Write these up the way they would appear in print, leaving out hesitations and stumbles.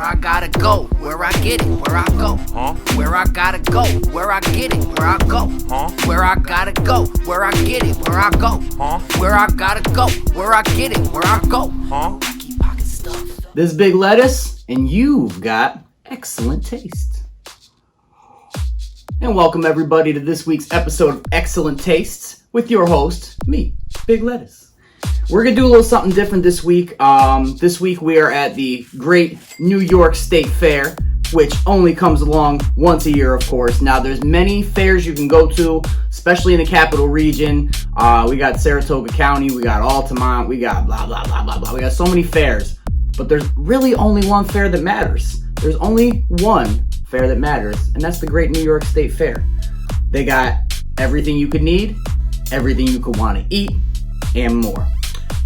I gotta go, where I get it, where I go. Where I gotta go, where I get it, where I go. Where I gotta go, where I get it, where I go. Where I gotta go, where I get it, where I go. Keep pocket stuff. This is Big Lettuce, and you've got excellent taste. And welcome everybody to this week's episode of Excellent Tastes with your host, me, Big Lettuce. We're gonna do a little something different this week. This week we are at the great New York State Fair, which only comes along once a year, of course. Now, there's many fairs you can go to, especially in the capital region. We got Saratoga County, we got Altamont, we got blah, blah, blah, blah, blah. We got so many fairs, but there's really only one fair that matters. There's only one fair that matters, and that's the great New York State Fair. They got everything you could need, everything you could want to eat, and more.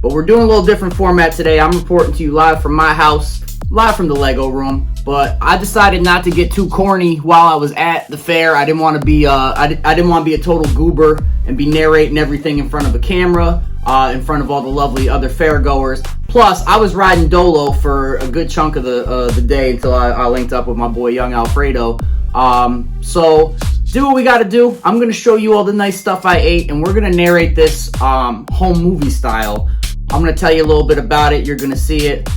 But we're doing a little different format today. I'm reporting to you live from my house, live from the Lego room. But I decided not to get too corny while I was at the fair. I didn't want to be I didn't want to be a total goober and be narrating everything in front of a camera, in front of all the lovely other fair goers. Plus, I was riding Dolo for a good chunk of the day until I linked up with my boy Young Alfredo. So do what we got to do. I'm going to show you all the nice stuff I ate, and we're going to narrate this home movie style. I'm going to tell you a little bit about it. You're going to see it.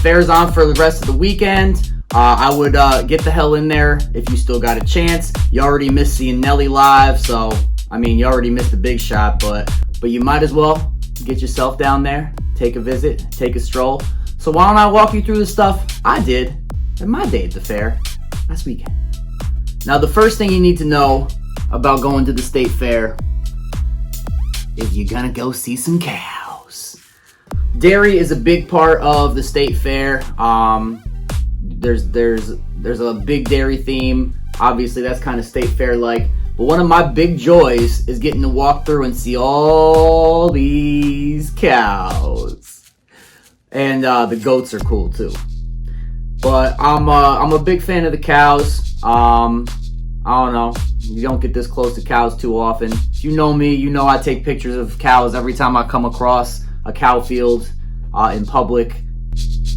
Fair's on for the rest of the weekend. I would get the hell in there if you still got a chance. You already missed seeing Nelly live, so I mean, you already missed a big shot, but you might as well get yourself down there, take a visit, take a stroll. So why don't I walk you through the stuff I did in my day at the fair last weekend. Now, the first thing you need to know about going to the state fair is you're gonna go see some cows. Dairy is a big part of the state fair. There's a big dairy theme. Obviously, that's kind of state fair like. But one of my big joys is getting to walk through and see all these cows. And the goats are cool too. But I'm a big fan of the cows. I don't know. You don't get this close to cows too often. If you know me, you know I take pictures of cows every time I come across a cow field in public.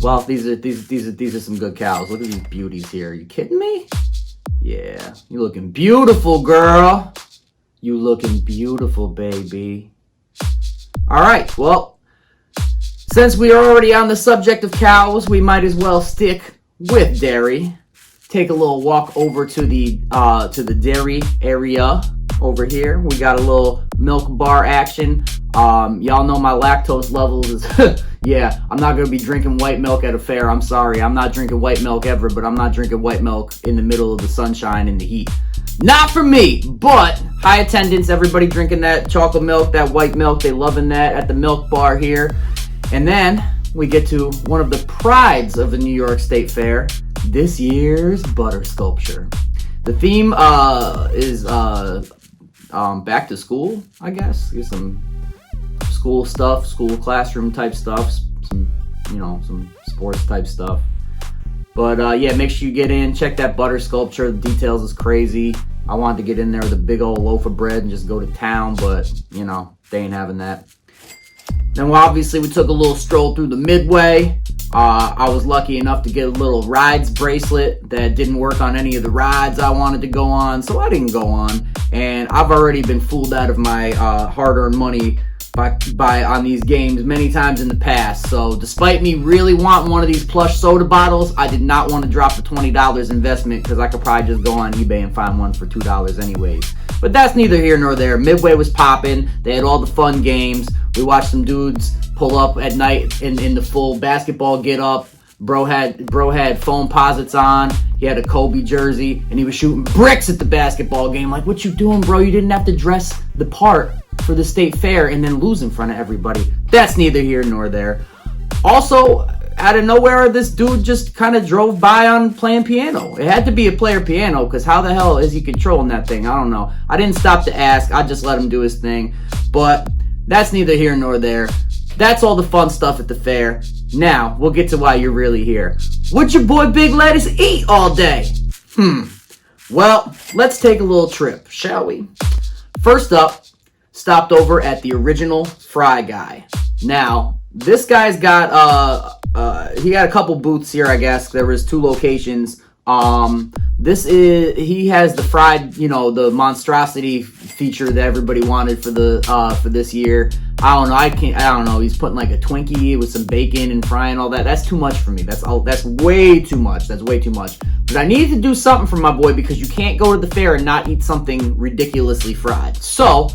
Well, these are some good cows. Look at these beauties here. Are you kidding me? Yeah, you looking beautiful, girl. You looking beautiful, baby. All right, well, since we are already on the subject of cows, we might as well stick with dairy. Take a little walk over to the dairy area over here. We got a little milk bar action. Y'all know my lactose levels is yeah, I'm not gonna be drinking white milk at a fair. I'm sorry, I'm not drinking white milk ever, but I'm not drinking white milk in the middle of the sunshine in the heat. Not for me, but high attendance, everybody drinking that chocolate milk, that white milk, they loving that at the milk bar here. And then we get to one of the prides of the New York State Fair, this year's butter sculpture. The theme is back to school, I guess. There's some school stuff, school classroom type stuff, some sports type stuff. But yeah, make sure you get in, check that butter sculpture. The details is crazy. I wanted to get in there with a big old loaf of bread and just go to town, but you know, they ain't having that. Then obviously we took a little stroll through the Midway. I was lucky enough to get a little rides bracelet that didn't work on any of the rides I wanted to go on, so I didn't go on. And I've already been fooled out of my hard-earned money by on these games many times in the past. So despite me really wanting one of these plush soda bottles, I did not want to drop the $20 investment because I could probably just go on eBay and find one for $2 anyways. But that's neither here nor there. Midway was popping. They had all the fun games. We watched some dudes pull up at night in the full basketball get up. Bro had foam posits on. He had a Kobe jersey, and he was shooting bricks at the basketball game. Like, what you doing, bro? You didn't have to dress the part for the state fair and then lose in front of everybody. That's neither here nor there. Also, out of nowhere, this dude just kind of drove by on playing piano. It had to be a player piano, because how the hell is he controlling that thing? I don't know. I didn't stop to ask. I just let him do his thing. But that's neither here nor there. That's all the fun stuff at the fair. Now, we'll get to why you're really here. What'd your boy Big Lettuce eat all day? Well, let's take a little trip, shall we? First up, stopped over at the original Fry Guy. Now, this guy's got he had a couple booths here, I guess. There was 2 locations. He has the fried, the monstrosity feature that everybody wanted for this year. I don't know. He's putting like a Twinkie with some bacon and frying all that. That's too much for me. That's way too much. That's way too much. But I needed to do something for my boy because you can't go to the fair and not eat something ridiculously fried. So,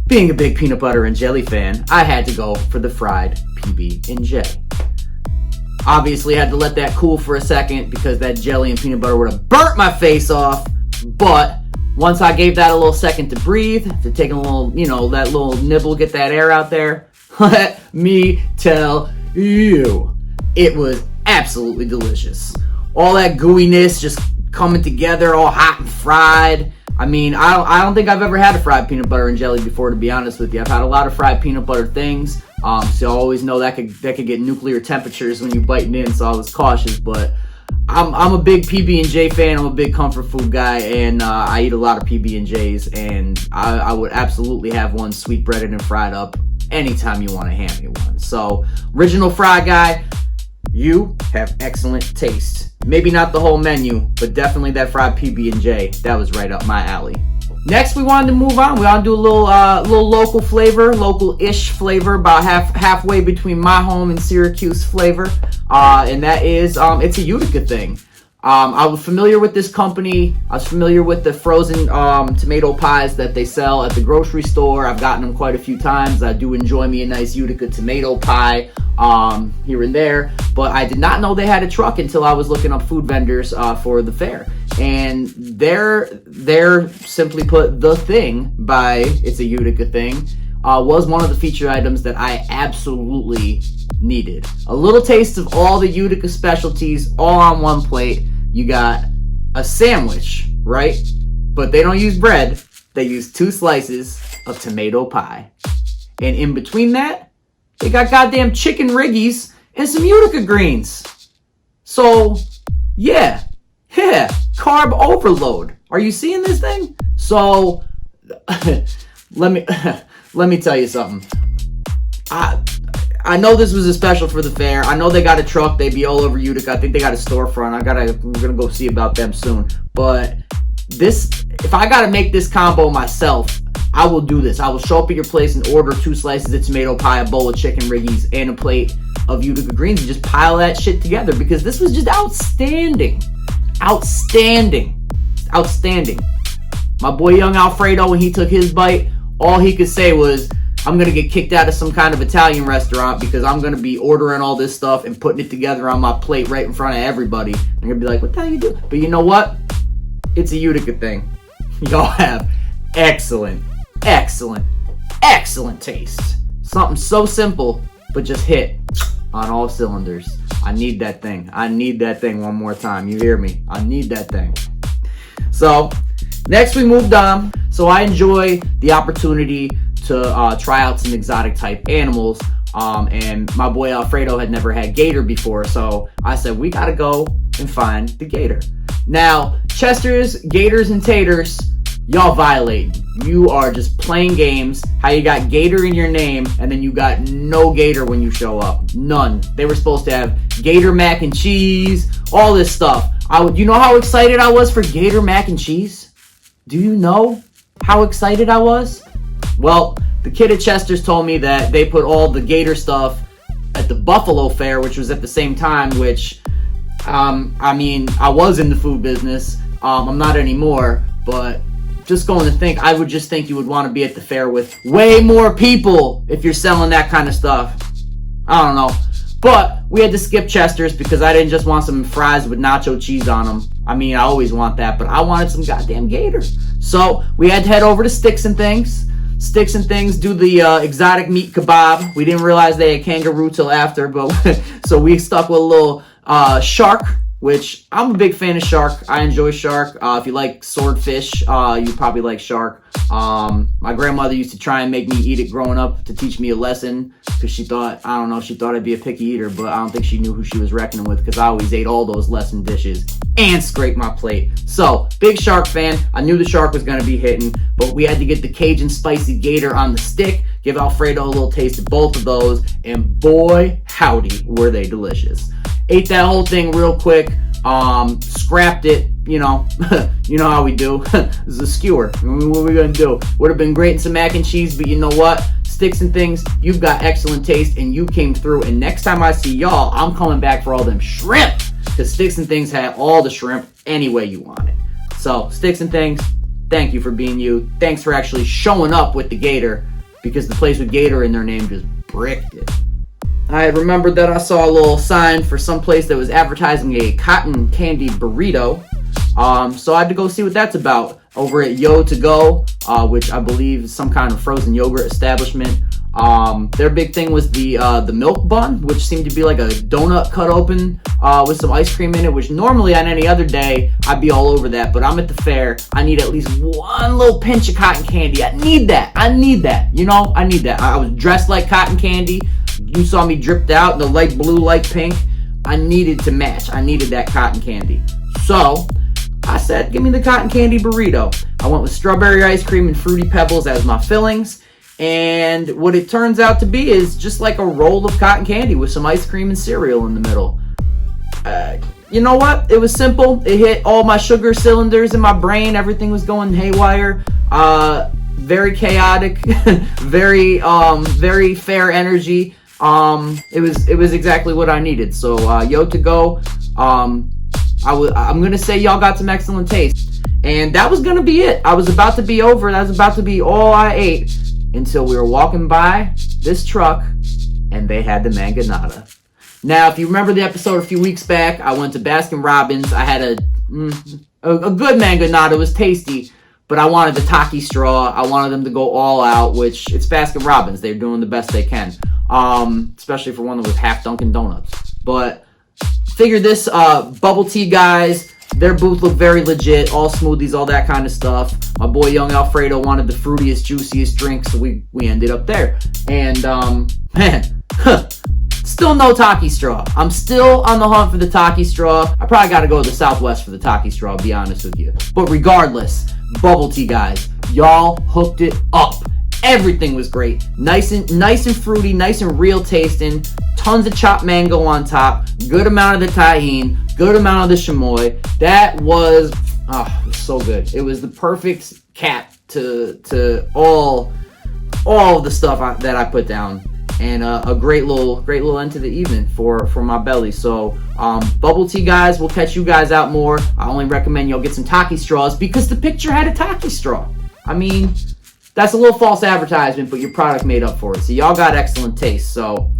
being a big peanut butter and jelly fan, I had to go for the fried PB&J. Obviously, had to let that cool for a second because that jelly and peanut butter would have burnt my face off. But once I gave that a little second to breathe, to take a little, that little nibble, get that air out there, let me tell you, it was absolutely delicious. All that gooiness just coming together, all hot and fried. I mean, I don't think I've ever had a fried peanut butter and jelly before, to be honest with you. I've had a lot of fried peanut butter things, so I always know that could get nuclear temperatures when you're biting in, so I was cautious. But I'm a big PB&J fan. I'm a big comfort food guy, and I eat a lot of PB&Js, and I would absolutely have one sweet breaded and fried up anytime you want to hand me one. So, original fry guy, you have excellent taste. Maybe not the whole menu, but definitely that fried PB&J. That was right up my alley. Next, we wanted to move on. We want to do a little local flavor, local-ish flavor, about halfway between my home and Syracuse flavor, and that is it's a Utica Thing. I was familiar with this company. I was familiar with the frozen tomato pies that they sell at the grocery store. I've gotten them quite a few times. I do enjoy me a nice Utica tomato pie here and there, but I did not know they had a truck until I was looking up food vendors for the fair. And they're simply put, the thing by It's a Utica Thing was one of the feature items that I absolutely needed. A little taste of all the Utica specialties all on one plate. You got a sandwich, right? But they don't use bread. They use 2 slices of tomato pie. And in between that, they got goddamn chicken riggies and some Utica greens. So, yeah, carb overload. Are you seeing this thing? So, let me tell you something. I know this was a special for the fair. I know they got a truck. They be all over Utica. I think they got a storefront. We're gonna go see about them soon. But if I gotta make this combo myself, I will do this. I will show up at your place and order 2 slices of tomato pie, a bowl of chicken riggies, and a plate of Utica greens, and just pile that shit together because this was just outstanding. Outstanding. My boy Young Alfredo, when he took his bite, all he could say was, I'm going to get kicked out of some kind of Italian restaurant because I'm going to be ordering all this stuff and putting it together on my plate right in front of everybody. They're going to be like, what the hell you do? But you know what? It's a Utica Thing. Y'all have excellent taste. Something so simple, but just hit on all cylinders. I need that thing. I need that thing one more time. You hear me? I need that thing. So, next we moved on. So I enjoy the opportunity to try out some exotic type animals, and my boy Alfredo had never had gator before, so I said we gotta go and find the gator. Now, Chester's, gators, and taters, y'all violating. You are just playing games. How you got gator in your name, and then you got no gator when you show up. None. They were supposed to have gator mac and cheese, all this stuff. You know how excited I was for gator mac and cheese? Do you know how excited I was? Well, the kid at Chester's told me that they put all the gator stuff at the Buffalo Fair, which was at the same time, which, I mean, I was in the food business. I'm not anymore, but just going to think, I would just think you would want to be at the fair with way more people if you're selling that kind of stuff. I don't know. But we had to skip Chester's because I didn't just want some fries with nacho cheese on them. I mean, I always want that, but I wanted some goddamn gator. So we had to head over to Sticks and Things, do the exotic meat kebab. We didn't realize they had kangaroo till after, but so we stuck with a little shark, which I'm a big fan of shark. I enjoy shark. If you like swordfish, you probably like shark. My grandmother used to try and make me eat it growing up to teach me a lesson because she thought I'd be a picky eater, but I don't think she knew who she was reckoning with because I always ate all those lesson dishes and scraped my plate. So, big shark fan. I knew the shark was going to be hitting, but we had to get the Cajun spicy gator on the stick, give Alfredo a little taste of both of those, and boy, howdy, were they delicious. Ate that whole thing real quick, scrapped it, you know, you know how we do. This is a skewer. I mean, what are we gonna do? Would have been great in some mac and cheese, but you know what? Sticks and Things, you've got excellent taste, and you came through. And next time I see y'all, I'm coming back for all them shrimp, because Sticks and Things had all the shrimp any way you want it. So, Sticks and Things, thank you for being you. Thanks for actually showing up with the Gator, because the place with Gator in their name just bricked it. I had remembered that I saw a little sign for some place that was advertising a cotton candy burrito. So I had to go see what that's about over at Utica Go, which I believe is some kind of frozen yogurt establishment. Their big thing was the milk bun, which seemed to be like a donut cut open with some ice cream in it, which normally on any other day I'd be all over that, but I'm at the fair. I need at least one little pinch of cotton candy. I need that. You know, I need that. I was dressed like cotton candy. You saw me dripped out in the light blue, light pink. I needed to match. I needed that cotton candy. So I said, give me the cotton candy burrito. I went with strawberry ice cream and Fruity Pebbles as my fillings. And what it turns out to be is just like a roll of cotton candy with some ice cream and cereal in the middle. You know what? It was simple. It hit all my sugar cylinders in my brain. Everything was going haywire. Very chaotic. Very fair energy. It was exactly what I needed. So, Utica Go. I'm gonna say y'all got some excellent taste. And that was gonna be it. I was about to be over. That was about to be all I ate until we were walking by this truck and they had the mangonada. Now, if you remember the episode a few weeks back, I went to Baskin Robbins. I had a good mangonada. It was tasty, but I wanted the Taki straw. I wanted them to go all out, which it's Baskin Robbins. They're doing the best they can, especially for one that was half Dunkin' Donuts. But figure this, bubble tea guys, their booth looked very legit, all smoothies, all that kind of stuff. My boy Young Alfredo wanted the fruitiest, juiciest drink, so we ended up there. And, man, still no Taki straw. I'm still on the hunt for the Taki straw. I probably got to go to the Southwest for the Taki straw, I'll be honest with you. But regardless, bubble tea guys, y'all hooked it up. Everything was great. Nice and fruity, nice and real tasting. Tons of chopped mango on top. Good amount of the tahini. Good amount of the chamoy. That was, it was so good. It was the perfect cap to all of the stuff that I put down. And a great little end to the evening for my belly. So, bubble tea guys, we'll catch you guys out more. I only recommend y'all get some Taki straws because the picture had a Taki straw. I mean, that's a little false advertisement, but your product made up for it. So y'all got excellent taste. So,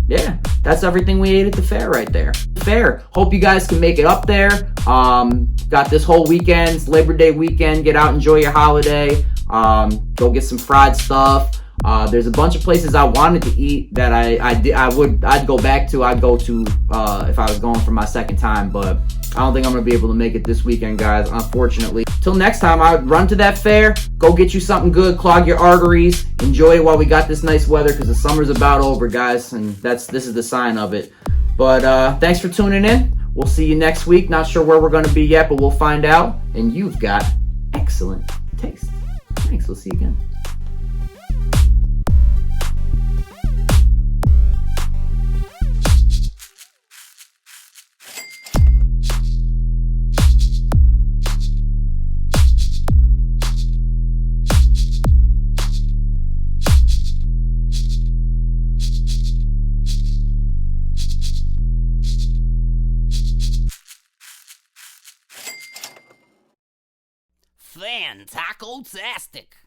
yeah, that's everything we ate at the fair right there. Fair. Hope you guys can make it up there. Got this whole weekend, it's Labor Day weekend. Get out, enjoy your holiday. Go get some fried stuff. There's a bunch of places I wanted to eat that I'd go back to. I'd go to if I was going for my second time, but I don't think I'm gonna be able to make it this weekend, guys, unfortunately. Till next time, I would run to that fair, go get you something good, clog your arteries, enjoy it while we got this nice weather, because the summer's about over, guys, and this is the sign of it. But thanks for tuning in. We'll see you next week. Not sure where we're gonna be yet, but we'll find out. And you've got excellent taste. Thanks. We'll see you again. Fan-taco-tastic.